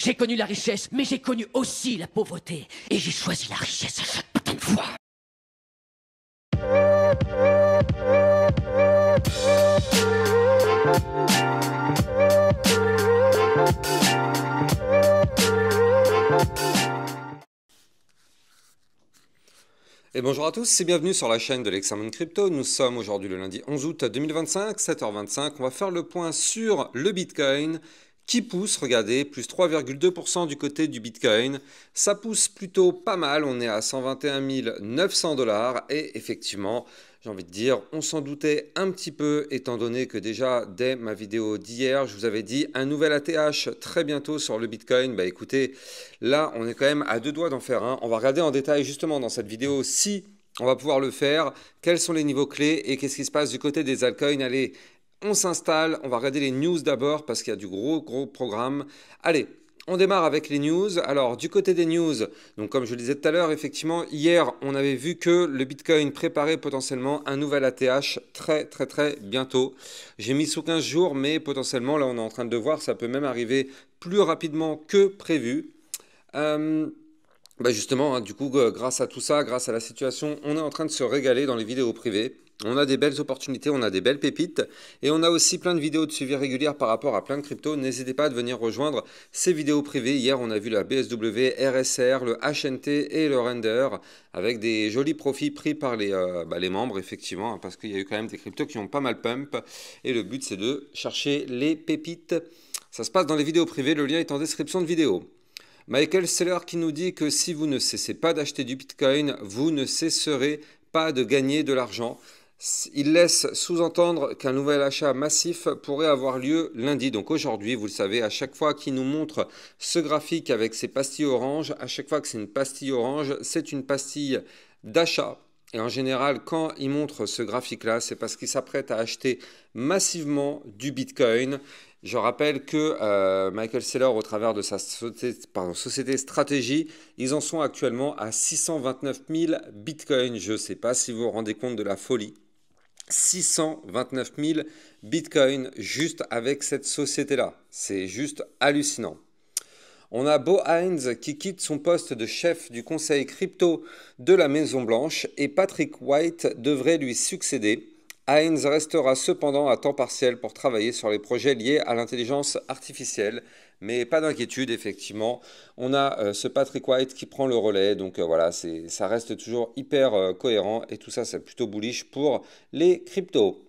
J'ai connu la richesse, mais j'ai connu aussi la pauvreté. Et j'ai choisi la richesse à chaque putain de fois. Et bonjour à tous et bienvenue sur la chaîne de l'Examen Crypto. Nous sommes aujourd'hui le lundi 11 août 2025, 7h25. On va faire le point sur le Bitcoin qui pousse, regardez, plus 3,2% du côté du Bitcoin. Ça pousse plutôt pas mal, on est à 121 900 $ et effectivement, j'ai envie de dire, on s'en doutait un petit peu étant donné que déjà dès ma vidéo d'hier, je vous avais dit un nouvel ATH très bientôt sur le Bitcoin. Bah écoutez, là on est quand même à deux doigts d'en faire un. On va regarder en détail justement dans cette vidéo si on va pouvoir le faire, quels sont les niveaux clés et qu'est-ce qui se passe du côté des altcoins. Allez, on s'installe, on va regarder les news d'abord parce qu'il y a du gros programme. Allez, on démarre avec les news. Alors, du côté des news, donc comme je le disais tout à l'heure, effectivement, hier, on avait vu que le Bitcoin préparait potentiellement un nouvel ATH très bientôt. J'ai mis sous 15 jours, mais potentiellement, là, on est en train de voir, ça peut même arriver plus rapidement que prévu. Justement, du coup, grâce à tout ça, grâce à la situation, on est en train de se régaler dans les vidéos privées. On a des belles opportunités, on a des belles pépites et on a aussi plein de vidéos de suivi régulières par rapport à plein de cryptos. N'hésitez pas à venir rejoindre ces vidéos privées. Hier, on a vu la BSW, RSR, le HNT et le Render avec des jolis profits pris par les membres, effectivement, parce qu'il y a eu quand même des cryptos qui ont pas mal pump. Et le but, c'est de chercher les pépites. Ça se passe dans les vidéos privées, le lien est en description de vidéo. Michael Saylor qui nous dit que si vous ne cessez pas d'acheter du Bitcoin, vous ne cesserez pas de gagner de l'argent. Il laisse sous-entendre qu'un nouvel achat massif pourrait avoir lieu lundi. Donc aujourd'hui, vous le savez, à chaque fois qu'il nous montre ce graphique avec ces pastilles oranges, à chaque fois que c'est une pastille orange, c'est une pastille d'achat. Et en général, quand il montre ce graphique-là, c'est parce qu'il s'apprête à acheter massivement du Bitcoin. Je rappelle que Michael Saylor, au travers de sa société Stratégie, ils en sont actuellement à 629 000 Bitcoins. Je ne sais pas si vous vous rendez compte de la folie. 629 000 Bitcoins juste avec cette société-là. C'est juste hallucinant. On a Bo Hines qui quitte son poste de chef du conseil crypto de la Maison Blanche et Patrick White devrait lui succéder. Hines restera cependant à temps partiel pour travailler sur les projets liés à l'intelligence artificielle. Mais pas d'inquiétude, effectivement. On a ce Patrick White qui prend le relais. Donc voilà, ça reste toujours hyper cohérent. Et tout ça, c'est plutôt bullish pour les cryptos.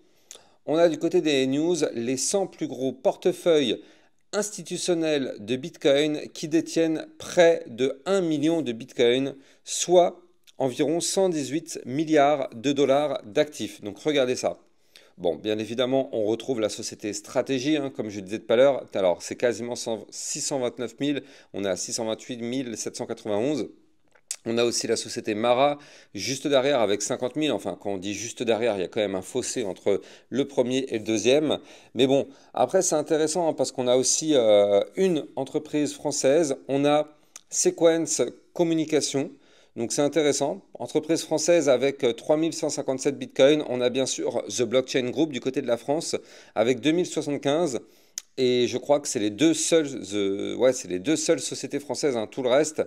On a du côté des news les 100 plus gros portefeuilles institutionnels de Bitcoin qui détiennent près de 1 million de Bitcoin, soit environ 118 milliards de dollars d'actifs. Donc regardez ça. Bon, bien évidemment, on retrouve la société Stratégie, comme je disais tout à l'heure. Alors, c'est quasiment 629 000. On est à 628 791. On a aussi la société Mara, juste derrière avec 50 000. Enfin, quand on dit juste derrière, il y a quand même un fossé entre le premier et le deuxième. Mais bon, après, c'est intéressant parce qu'on a aussi une entreprise française. On a Sequence Communication. Donc c'est intéressant. Entreprise française avec 3157 bitcoins. On a bien sûr The Blockchain Group du côté de la France avec 2075. Et je crois que c'est les deux seules, c'est les deux seules sociétés françaises. Tout le reste,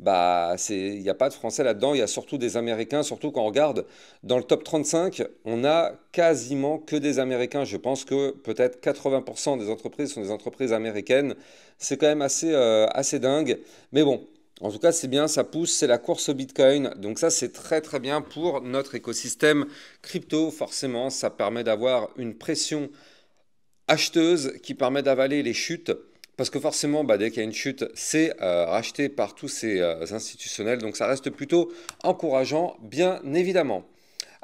il n'y a pas de Français là-dedans. Il y a surtout des Américains. Surtout quand on regarde dans le top 35, on a quasiment que des Américains. Je pense que peut-être 80% des entreprises sont des entreprises américaines. C'est quand même assez dingue. Mais bon. En tout cas, c'est bien, ça pousse, c'est la course au Bitcoin. Donc ça, c'est très bien pour notre écosystème crypto. Forcément, ça permet d'avoir une pression acheteuse qui permet d'avaler les chutes. Parce que forcément, dès qu'il y a une chute, c'est racheté par tous ces institutionnels. Donc ça reste plutôt encourageant, bien évidemment.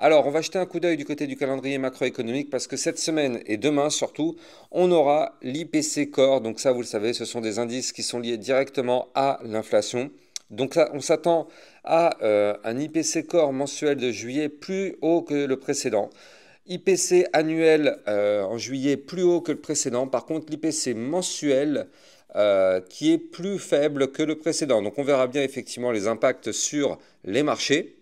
Alors, on va jeter un coup d'œil du côté du calendrier macroéconomique parce que cette semaine et demain surtout, on aura l'IPC Core. Donc ça, vous le savez, ce sont des indices qui sont liés directement à l'inflation. Donc là, on s'attend à un IPC Core mensuel de juillet plus haut que le précédent. IPC annuel en juillet plus haut que le précédent. Par contre, l'IPC mensuel qui est plus faible que le précédent. Donc on verra bien effectivement les impacts sur les marchés.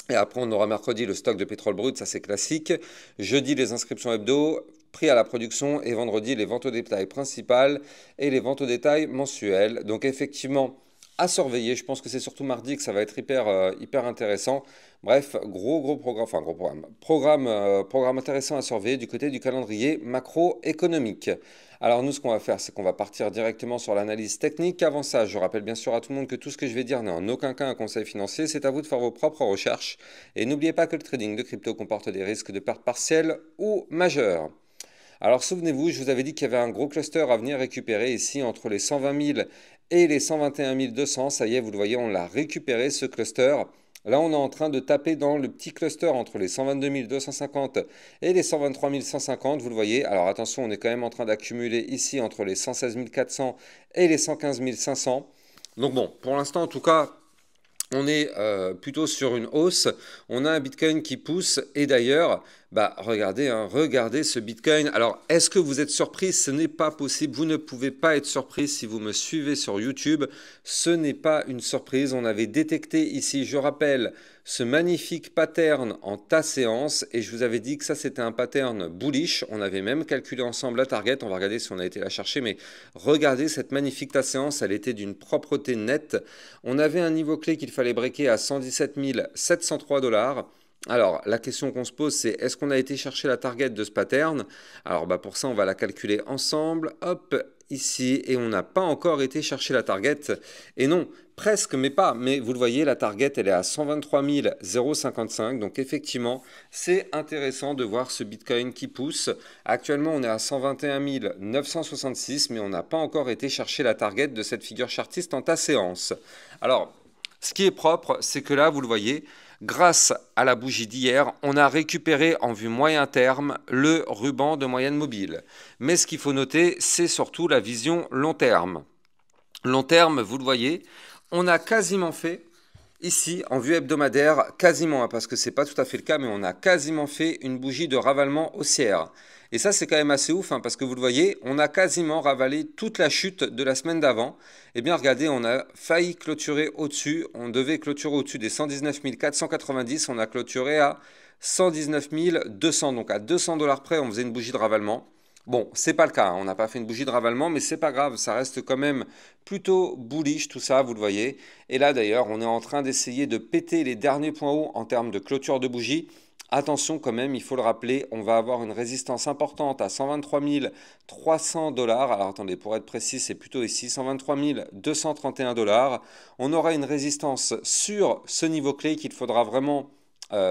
Et après, on aura mercredi le stock de pétrole brut, ça c'est classique. Jeudi, les inscriptions hebdo. prix à la production et vendredi les ventes au détail principales et les ventes au détail mensuelles. Donc effectivement, à surveiller. Je pense que c'est surtout mardi que ça va être hyper intéressant. Bref, gros programme, enfin gros programme intéressant à surveiller du côté du calendrier macroéconomique. Alors nous, ce qu'on va faire, c'est qu'on va partir directement sur l'analyse technique. Avant ça, je rappelle bien sûr à tout le monde que tout ce que je vais dire n'est en aucun cas un conseil financier. C'est à vous de faire vos propres recherches. Et n'oubliez pas que le trading de crypto comporte des risques de perte partielle ou majeure. Alors souvenez-vous, je vous avais dit qu'il y avait un gros cluster à venir récupérer ici entre les 120 000 et les 121 200. Ça y est, vous le voyez, on l'a récupéré ce cluster. Là, on est en train de taper dans le petit cluster entre les 122 250 et les 123 150. Vous le voyez. Alors attention, on est quand même en train d'accumuler ici entre les 116 400 et les 115 500. Donc bon, pour l'instant en tout cas, on est plutôt sur une hausse. On a un Bitcoin qui pousse. Et d'ailleurs, regardez, regardez ce Bitcoin. Alors, est-ce que vous êtes surpris? Ce n'est pas possible. Vous ne pouvez pas être surpris si vous me suivez sur YouTube. Ce n'est pas une surprise. On avait détecté ici, je rappelle, ce magnifique pattern en tas séance. Et je vous avais dit que ça, c'était un pattern bullish. On avait même calculé ensemble la target. On va regarder si on a été la chercher. Mais regardez cette magnifique tas séance. Elle était d'une propreté nette. On avait un niveau clé qu'il fallait breaker à 117 703 $. Alors, la question qu'on se pose, c'est est-ce qu'on a été chercher la target de ce pattern? Alors, pour ça, on va la calculer ensemble. Hop, ici. Et on n'a pas encore été chercher la target. Et non, presque, mais pas. Mais vous le voyez, la target, elle est à 123 055. Donc, effectivement, c'est intéressant de voir ce Bitcoin qui pousse. Actuellement, on est à 121 966, mais on n'a pas encore été chercher la target de cette figure chartiste en ta séance. Alors, ce qui est propre, c'est que là, vous le voyez, grâce à la bougie d'hier, on a récupéré en vue moyen terme le ruban de moyenne mobile. Mais ce qu'il faut noter, c'est surtout la vision long terme. Long terme, vous le voyez, on a quasiment fait, ici, en vue hebdomadaire, quasiment, parce que ce n'est pas tout à fait le cas, mais on a quasiment fait une bougie de ravalement haussière. Et ça, c'est quand même assez ouf, parce que vous le voyez, on a quasiment ravalé toute la chute de la semaine d'avant. Eh bien, regardez, on a failli clôturer au-dessus. On devait clôturer au-dessus des 119 490. On a clôturé à 119 200. Donc, à 200 $ près, on faisait une bougie de ravalement. Bon, c'est pas le cas, on n'a pas fait une bougie de ravalement, mais c'est pas grave, ça reste quand même plutôt bullish tout ça, vous le voyez. Et là d'ailleurs, on est en train d'essayer de péter les derniers points hauts en termes de clôture de bougie. Attention quand même, il faut le rappeler, on va avoir une résistance importante à 123 300 $. Alors attendez, pour être précis, c'est plutôt ici, 123 231 $. On aura une résistance sur ce niveau clé qu'il faudra vraiment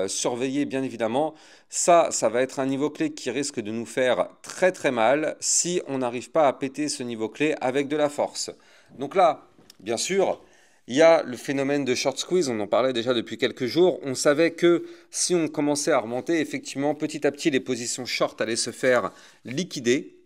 surveiller bien évidemment. Ça va être un niveau clé qui risque de nous faire très mal si on n'arrive pas à péter ce niveau clé avec de la force. Donc là, bien sûr, il y a le phénomène de short squeeze, on en parlait déjà depuis quelques jours. On savait que si on commençait à remonter, effectivement, petit à petit, les positions short allaient se faire liquider.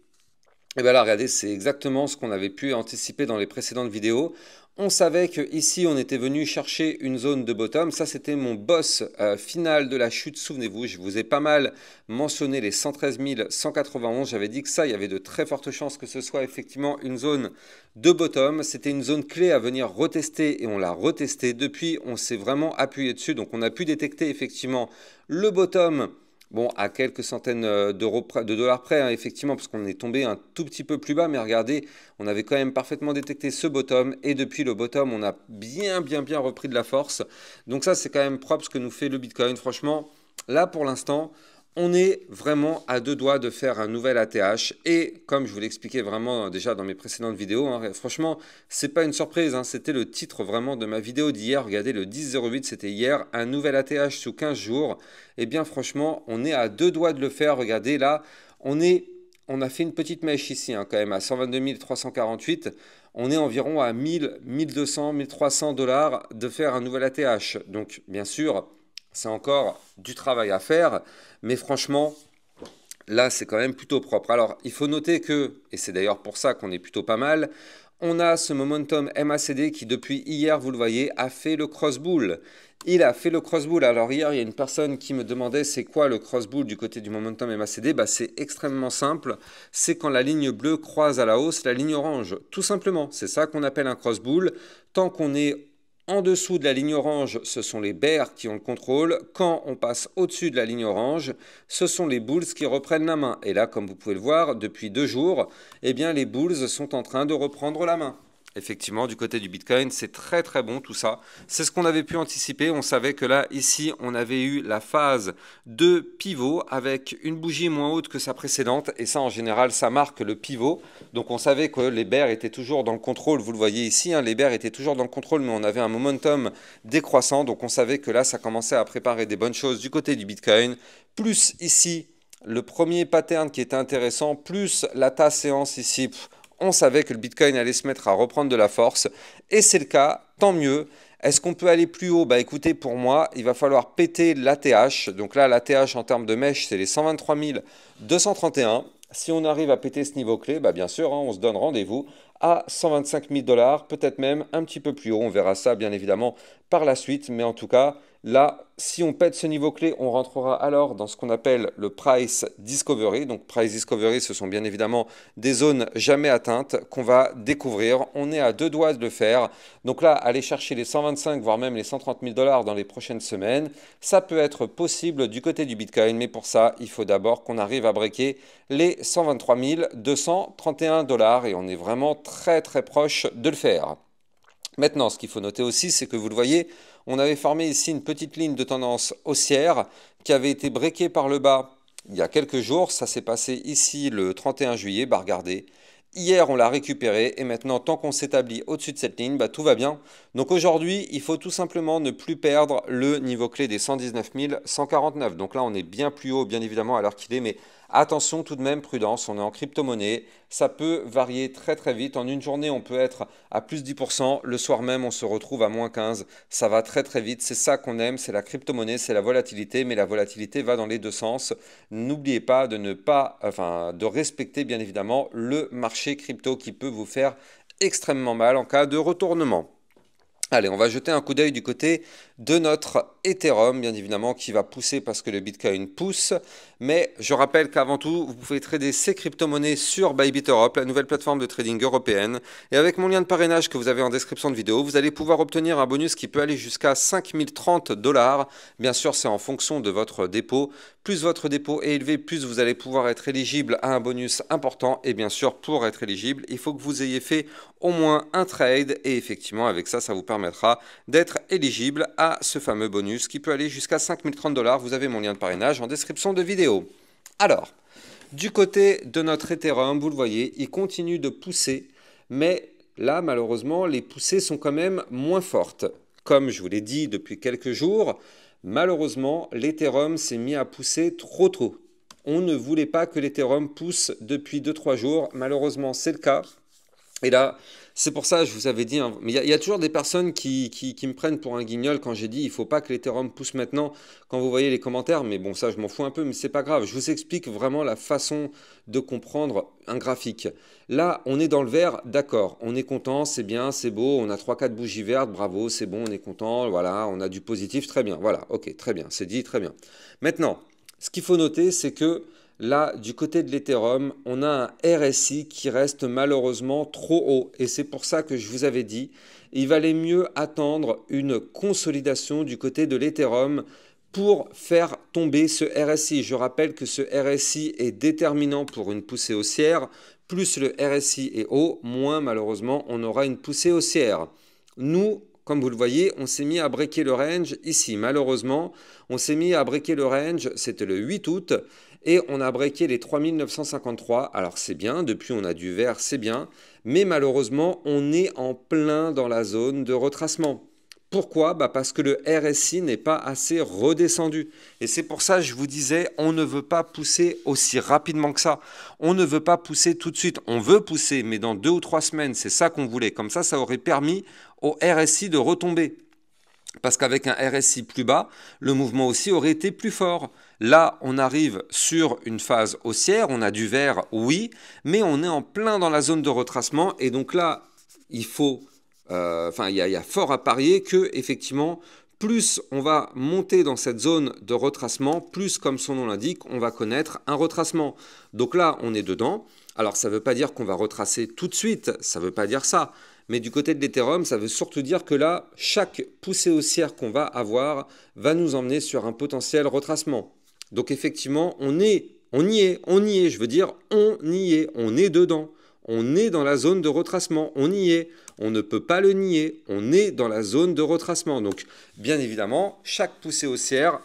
Et bien là, regardez, c'est exactement ce qu'on avait pu anticiper dans les précédentes vidéos. On savait qu'ici, on était venu chercher une zone de bottom. Ça, c'était mon boss final de la chute. Souvenez-vous, je vous ai pas mal mentionné les 113 191. J'avais dit que ça, il y avait de très fortes chances que ce soit effectivement une zone de bottom. C'était une zone clé à venir retester et on l'a retesté. Depuis, on s'est vraiment appuyé dessus. Donc, on a pu détecter effectivement le bottom. Bon, à quelques centaines de dollars près, effectivement, parce qu'on est tombé un tout petit peu plus bas, mais regardez, on avait quand même parfaitement détecté ce bottom, et depuis le bottom, on a bien repris de la force. Donc ça, c'est quand même propre ce que nous fait le Bitcoin. Franchement, là, pour l'instant, on est vraiment à deux doigts de faire un nouvel ATH et comme je vous l'expliquais vraiment déjà dans mes précédentes vidéos, franchement, c'est pas une surprise, c'était le titre vraiment de ma vidéo d'hier. Regardez, le 10-08, c'était hier, un nouvel ATH sous 15 jours. Eh bien, franchement, on est à deux doigts de le faire. Regardez, là, on a fait une petite mèche ici, quand même, à 122 348. On est environ à 1000, 1200, 1300 $ de faire un nouvel ATH. Donc, bien sûr, c'est encore du travail à faire, mais franchement, là, c'est quand même plutôt propre. Alors, il faut noter que, et c'est d'ailleurs pour ça qu'on est plutôt pas mal, on a ce momentum MACD qui, depuis hier, vous le voyez, a fait le cross-bull. Il a fait le cross-bull. Alors, hier, il y a une personne qui me demandait c'est quoi le cross-bull du côté du momentum MACD. C'est extrêmement simple. C'est quand la ligne bleue croise à la hausse la ligne orange. Tout simplement, c'est ça qu'on appelle un cross-bull. Tant qu'on est En dessous de la ligne orange, ce sont les bears qui ont le contrôle. Quand on passe au-dessus de la ligne orange, ce sont les bulls qui reprennent la main. Et là, comme vous pouvez le voir, depuis 2 jours, eh bien, les bulls sont en train de reprendre la main. Effectivement, du côté du Bitcoin, c'est très très bon tout ça. C'est ce qu'on avait pu anticiper. On savait que là, ici, on avait eu la phase de pivot avec une bougie moins haute que sa précédente. Et ça, en général, ça marque le pivot. Donc on savait que les bears étaient toujours dans le contrôle. Vous le voyez ici, hein, les bears étaient toujours dans le contrôle, mais on avait un momentum décroissant. Donc on savait que là, ça commençait à préparer des bonnes choses du côté du Bitcoin. Plus ici, le premier pattern qui était intéressant, plus la tasse séance ici. On savait que le Bitcoin allait se mettre à reprendre de la force, et c'est le cas, tant mieux. Est-ce qu'on peut aller plus haut? Bah écoutez, pour moi, il va falloir péter l'ATH. Donc là, l'ATH en termes de mèche, c'est les 123 231. Si on arrive à péter ce niveau clé, bah bien sûr, hein, on se donne rendez-vous à 125 000 $, peut-être même un petit peu plus haut. On verra ça, bien évidemment, par la suite. Mais en tout cas, là, si on pète ce niveau clé, on rentrera alors dans ce qu'on appelle le Price Discovery. Donc Price Discovery, ce sont bien évidemment des zones jamais atteintes qu'on va découvrir. On est à 2 doigts de le faire. Donc là, aller chercher les 125, voire même les 130 000 $ dans les prochaines semaines, ça peut être possible du côté du Bitcoin. Mais pour ça, il faut d'abord qu'on arrive à breaker les 123 231 $. Et on est vraiment très très proche de le faire. Maintenant, ce qu'il faut noter aussi, c'est que vous le voyez, on avait formé ici une petite ligne de tendance haussière qui avait été breakée par le bas il y a quelques jours. Ça s'est passé ici le 31 juillet, bah regardez. Hier, on l'a récupéré et maintenant, tant qu'on s'établit au-dessus de cette ligne, bah, tout va bien. Donc aujourd'hui, il faut tout simplement ne plus perdre le niveau clé des 119 149. Donc là, on est bien plus haut, bien évidemment, à l'heure qu'il est, mais attention tout de même, prudence, on est en crypto-monnaie, ça peut varier très très vite. En une journée, on peut être à plus 10%, le soir même, on se retrouve à moins 15%. Ça va très très vite, c'est ça qu'on aime, c'est la crypto-monnaie, c'est la volatilité, mais la volatilité va dans les deux sens. N'oubliez pas de ne pas, enfin, de respecter bien évidemment le marché crypto qui peut vous faire extrêmement mal en cas de retournement. Allez, on va jeter un coup d'œil du côté de notre Ethereum, bien évidemment, qui va pousser parce que le Bitcoin pousse. Mais je rappelle qu'avant tout, vous pouvez trader ces crypto-monnaies sur Bybit Europe, la nouvelle plateforme de trading européenne. Et avec mon lien de parrainage que vous avez en description de vidéo, vous allez pouvoir obtenir un bonus qui peut aller jusqu'à 5030 $. Bien sûr, c'est en fonction de votre dépôt. Plus votre dépôt est élevé, plus vous allez pouvoir être éligible à un bonus important. Et bien sûr, pour être éligible, il faut que vous ayez fait au moins un trade. Et effectivement, avec ça, ça vous permettra d'être éligible à ce fameux bonus qui peut aller jusqu'à 5030 $. Vous avez mon lien de parrainage en description de vidéo. Alors, du côté de notre Ethereum, vous le voyez, il continue de pousser, mais là, malheureusement, les poussées sont quand même moins fortes. Comme je vous l'ai dit depuis quelques jours, malheureusement, l'Ethereum s'est mis à pousser trop tôt. On ne voulait pas que l'Ethereum pousse depuis 2-3 jours. Malheureusement, c'est le cas. Et là, c'est pour ça que je vous avais dit, hein, mais il y a toujours des personnes qui me prennent pour un guignol quand j'ai dit il ne faut pas que l'Ethereum pousse maintenant quand vous voyez les commentaires. Mais bon, ça, je m'en fous un peu, mais c'est pas grave. Je vous explique vraiment la façon de comprendre un graphique. Là, on est dans le vert, d'accord, on est content, c'est bien, c'est beau, on a 3-4 bougies vertes, bravo, c'est bon, on est content, voilà, on a du positif, très bien, voilà, ok, très bien, c'est dit, très bien. Maintenant, ce qu'il faut noter, c'est que là, du côté de l'Ethereum, on a un RSI qui reste malheureusement trop haut. Et c'est pour ça que je vous avais dit, il valait mieux attendre une consolidation du côté de l'Ethereum pour faire tomber ce RSI. Je rappelle que ce RSI est déterminant pour une poussée haussière. Plus le RSI est haut, moins malheureusement on aura une poussée haussière. Nous, comme vous le voyez, on s'est mis à breaker le range ici. Malheureusement, on s'est mis à breaker le range, c'était le 8 août. Et on a breaké les 3953. Alors c'est bien, depuis on a du vert, c'est bien. Mais malheureusement, on est en plein dans la zone de retracement. Pourquoi? Parce que le RSI n'est pas assez redescendu. Et c'est pour ça que je vous disais, on ne veut pas pousser aussi rapidement que ça. On ne veut pas pousser tout de suite. On veut pousser, mais dans 2 ou 3 semaines, c'est ça qu'on voulait. Comme ça aurait permis au RSI de retomber. Parce qu'avec un RSI plus bas, le mouvement aussi aurait été plus fort. Là, on arrive sur une phase haussière, on a du vert, oui, mais on est en plein dans la zone de retracement. Et donc là, il y a fort à parier que, effectivement, plus on va monter dans cette zone de retracement, plus, comme son nom l'indique, on va connaître un retracement. Donc là, on est dedans. Alors, ça ne veut pas dire qu'on va retracer tout de suite, ça ne veut pas dire ça. Mais du côté de l'Ethereum, ça veut surtout dire que là, chaque poussée haussière qu'on va avoir va nous emmener sur un potentiel retracement. Donc effectivement, on y est, je veux dire, on y est, on est dedans. On est dans la zone de retracement, on y est, on ne peut pas le nier, on est dans la zone de retracement. Donc bien évidemment, chaque poussée haussière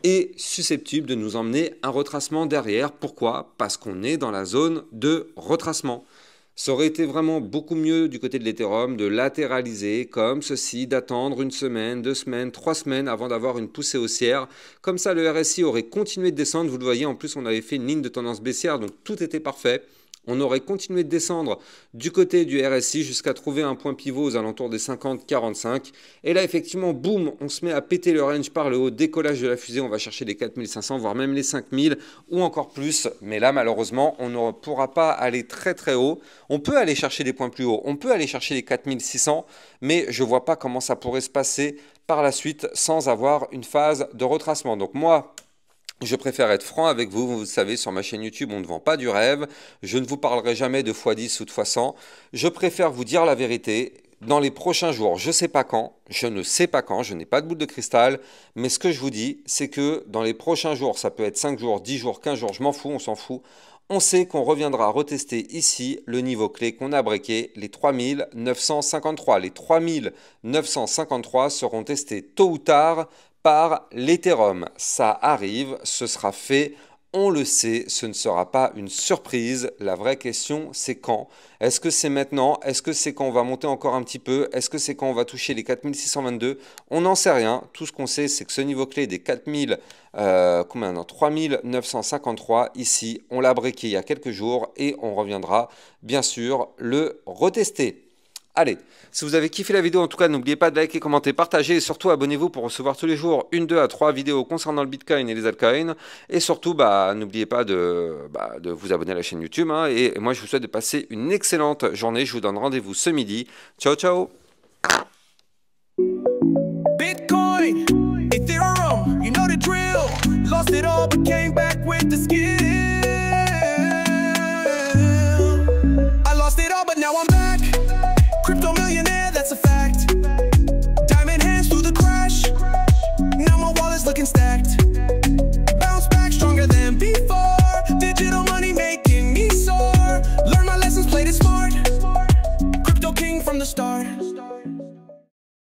est susceptible de nous emmener un retracement derrière. Pourquoi? Parce qu'on est dans la zone de retracement. Ça aurait été vraiment beaucoup mieux du côté de l'Ethereum de latéraliser comme ceci, d'attendre une semaine, 2 semaines, 3 semaines avant d'avoir une poussée haussière. Comme ça, le RSI aurait continué de descendre. Vous le voyez, en plus, on avait fait une ligne de tendance baissière, donc tout était parfait. On aurait continué de descendre du côté du RSI jusqu'à trouver un point pivot aux alentours des 50-45. Et là, effectivement, boum, on se met à péter le range par le haut. Décollage de la fusée, on va chercher les 4500, voire même les 5000 ou encore plus. Mais là, malheureusement, on ne pourra pas aller très très haut. On peut aller chercher des points plus hauts. On peut aller chercher les 4600, mais je ne vois pas comment ça pourrait se passer par la suite sans avoir une phase de retracement. Donc moi, je préfère être franc avec vous. Vous savez, sur ma chaîne YouTube, on ne vend pas du rêve. Je ne vous parlerai jamais de x10 ou de x100. Je préfère vous dire la vérité. Dans les prochains jours, je ne sais pas quand, je n'ai pas de boule de cristal, mais ce que je vous dis, c'est que dans les prochains jours, ça peut être 5 jours, 10 jours, 15 jours, je m'en fous, on s'en fout. On sait qu'on reviendra retester ici le niveau clé qu'on a breaké, les 3953. Les 3953 seront testés tôt ou tard par l'Ethereum. Ça arrive, ce sera fait, on le sait, ce ne sera pas une surprise. La vraie question, c'est quand? Est-ce que c'est maintenant? Est-ce que c'est quand on va monter encore un petit peu? Est-ce que c'est quand on va toucher les 4622? On n'en sait rien. Tout ce qu'on sait, c'est que ce niveau clé des 3953, ici, on l'a breaké il y a quelques jours et on reviendra bien sûr le retester. Allez, si vous avez kiffé la vidéo, en tout cas, n'oubliez pas de liker, commenter, partager et surtout abonnez-vous pour recevoir tous les jours 1, 2 à 3 vidéos concernant le Bitcoin et les altcoins. Et surtout, n'oubliez pas de vous abonner à la chaîne YouTube. Et moi, je vous souhaite de passer une excellente journée. Je vous donne rendez-vous ce midi. Ciao, ciao! Bitcoin, Ethereum, you know the drill. Lost it all but came back with the skill.